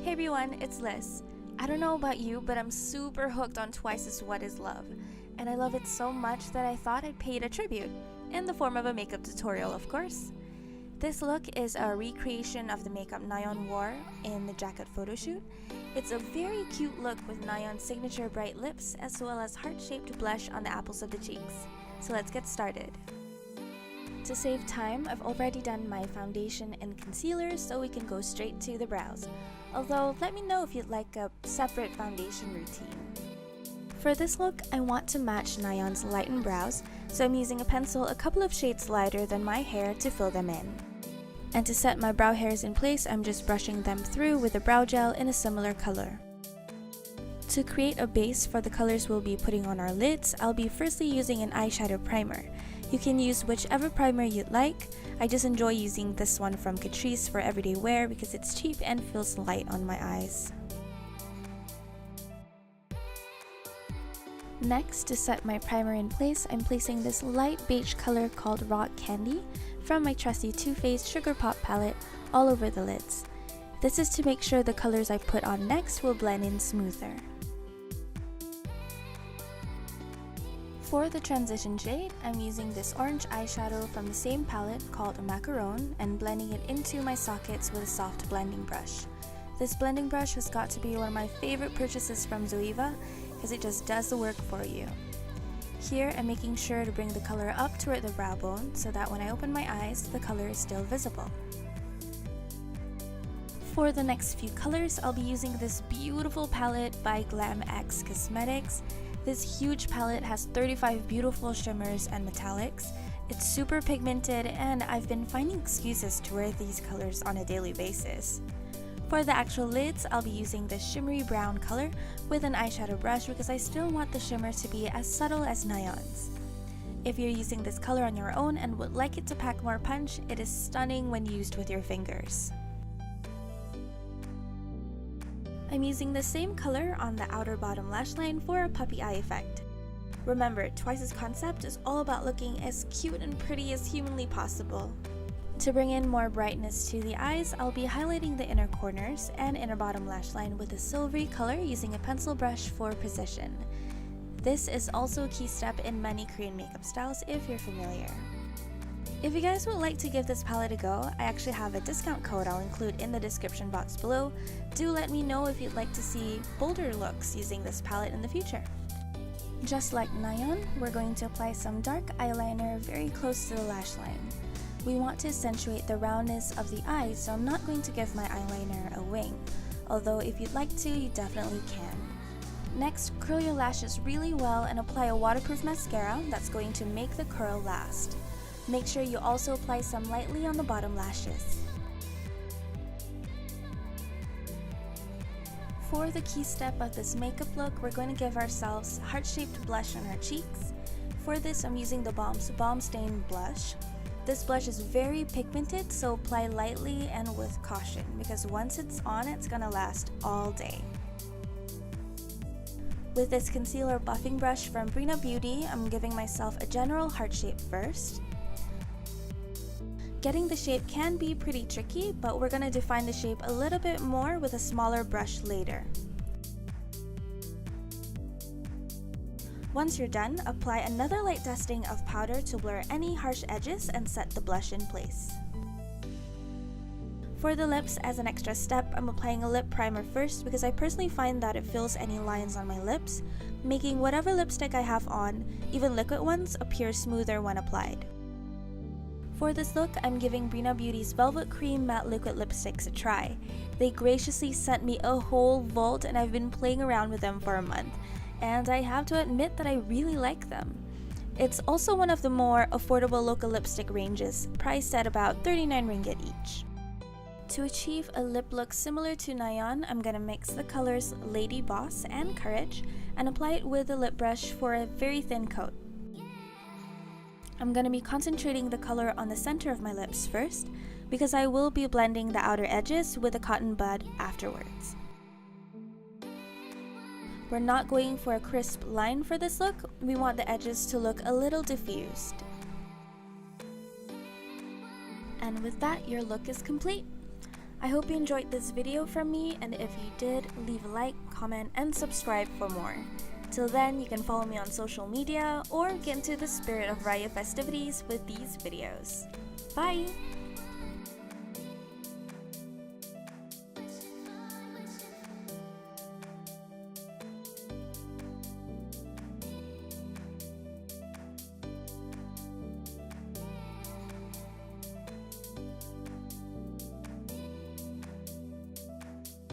Hey everyone, it's Liz. I don't know about you, but I'm super hooked on Twice's What Is Love, and I love it so much that I thought I'd pay it a tribute, in the form of a makeup tutorial, of course. This look is a recreation of the makeup Nayeon wore in the jacket photoshoot. It's a very cute look with Nayeon's signature bright lips as well as heart-shaped blush on the apples of the cheeks. So let's get started. To save time, I've already done my foundation and concealer so we can go straight to the brows. Although, let me know if you'd like a separate foundation routine. For this look, I want to match Nayeon's lightened brows, so I'm using a pencil a couple of shades lighter than my hair to fill them in. And to set my brow hairs in place, I'm just brushing them through with a brow gel in a similar color. To create a base for the colors we'll be putting on our lids, I'll be firstly using an eyeshadow primer. You can use whichever primer you'd like. I just enjoy using this one from Catrice for everyday wear because it's cheap and feels light on my eyes. Next, to set my primer in place, I'm placing this light beige color called Rock Candy from my trusty Too Faced Sugar Pop palette all over the lids. This is to make sure the colors I put on next will blend in smoother. For the transition shade, I'm using this orange eyeshadow from the same palette called Macaron and blending it into my sockets with a soft blending brush. This blending brush has got to be one of my favorite purchases from Zoeva because it just does the work for you. Here, I'm making sure to bring the color up toward the brow bone so that when I open my eyes, the color is still visible. For the next few colors, I'll be using this beautiful palette by GlamX Cosmetics. This huge palette has 35 beautiful shimmers and metallics. It's super pigmented and I've been finding excuses to wear these colors on a daily basis. For the actual lids, I'll be using this shimmery brown color with an eyeshadow brush because I still want the shimmer to be as subtle as Nayeon's. If you're using this color on your own and would like it to pack more punch, it is stunning when used with your fingers. I'm using the same color on the outer bottom lash line for a puppy eye effect. Remember, Twice's concept is all about looking as cute and pretty as humanly possible. To bring in more brightness to the eyes, I'll be highlighting the inner corners and inner bottom lash line with a silvery color using a pencil brush for precision. This is also a key step in many Korean makeup styles if you're familiar. If you guys would like to give this palette a go, I actually have a discount code I'll include in the description box below. Do let me know if you'd like to see bolder looks using this palette in the future. Just like Nayeon, we're going to apply some dark eyeliner very close to the lash line. We want to accentuate the roundness of the eyes, so I'm not going to give my eyeliner a wing, although if you'd like to, you definitely can. Next, curl your lashes really well and apply a waterproof mascara that's going to make the curl last. Make sure you also apply some lightly on the bottom lashes. For the key step of this makeup look, we're going to give ourselves heart-shaped blush on our cheeks. For this, I'm using the Balm Instain blush. This blush is very pigmented, so apply lightly and with caution because once it's on, it's gonna last all day. With this concealer buffing brush from Breena Beauty, I'm giving myself a general heart shape first. Getting the shape can be pretty tricky, but we're going to define the shape a little bit more with a smaller brush later. Once you're done, apply another light dusting of powder to blur any harsh edges and set the blush in place. For the lips, as an extra step, I'm applying a lip primer first because I personally find that it fills any lines on my lips, making whatever lipstick I have on, even liquid ones, appear smoother when applied. For this look, I'm giving Breena Beauty's Velvetcreme Matte Liquid Lipsticks a try. They graciously sent me a whole vault and I've been playing around with them for a month, and I have to admit that I really like them. It's also one of the more affordable local lipstick ranges, priced at about 39 ringgit each. To achieve a lip look similar to Nayeon, I'm gonna mix the colors Lady Boss and Courage and apply it with a lip brush for a very thin coat. I'm going to be concentrating the color on the center of my lips first because I will be blending the outer edges with a cotton bud afterwards. We're not going for a crisp line for this look, we want the edges to look a little diffused. And with that, your look is complete. I hope you enjoyed this video from me, and if you did, leave a like, comment, and subscribe for more. Till then, you can follow me on social media or get into the spirit of Raya festivities with these videos. Bye!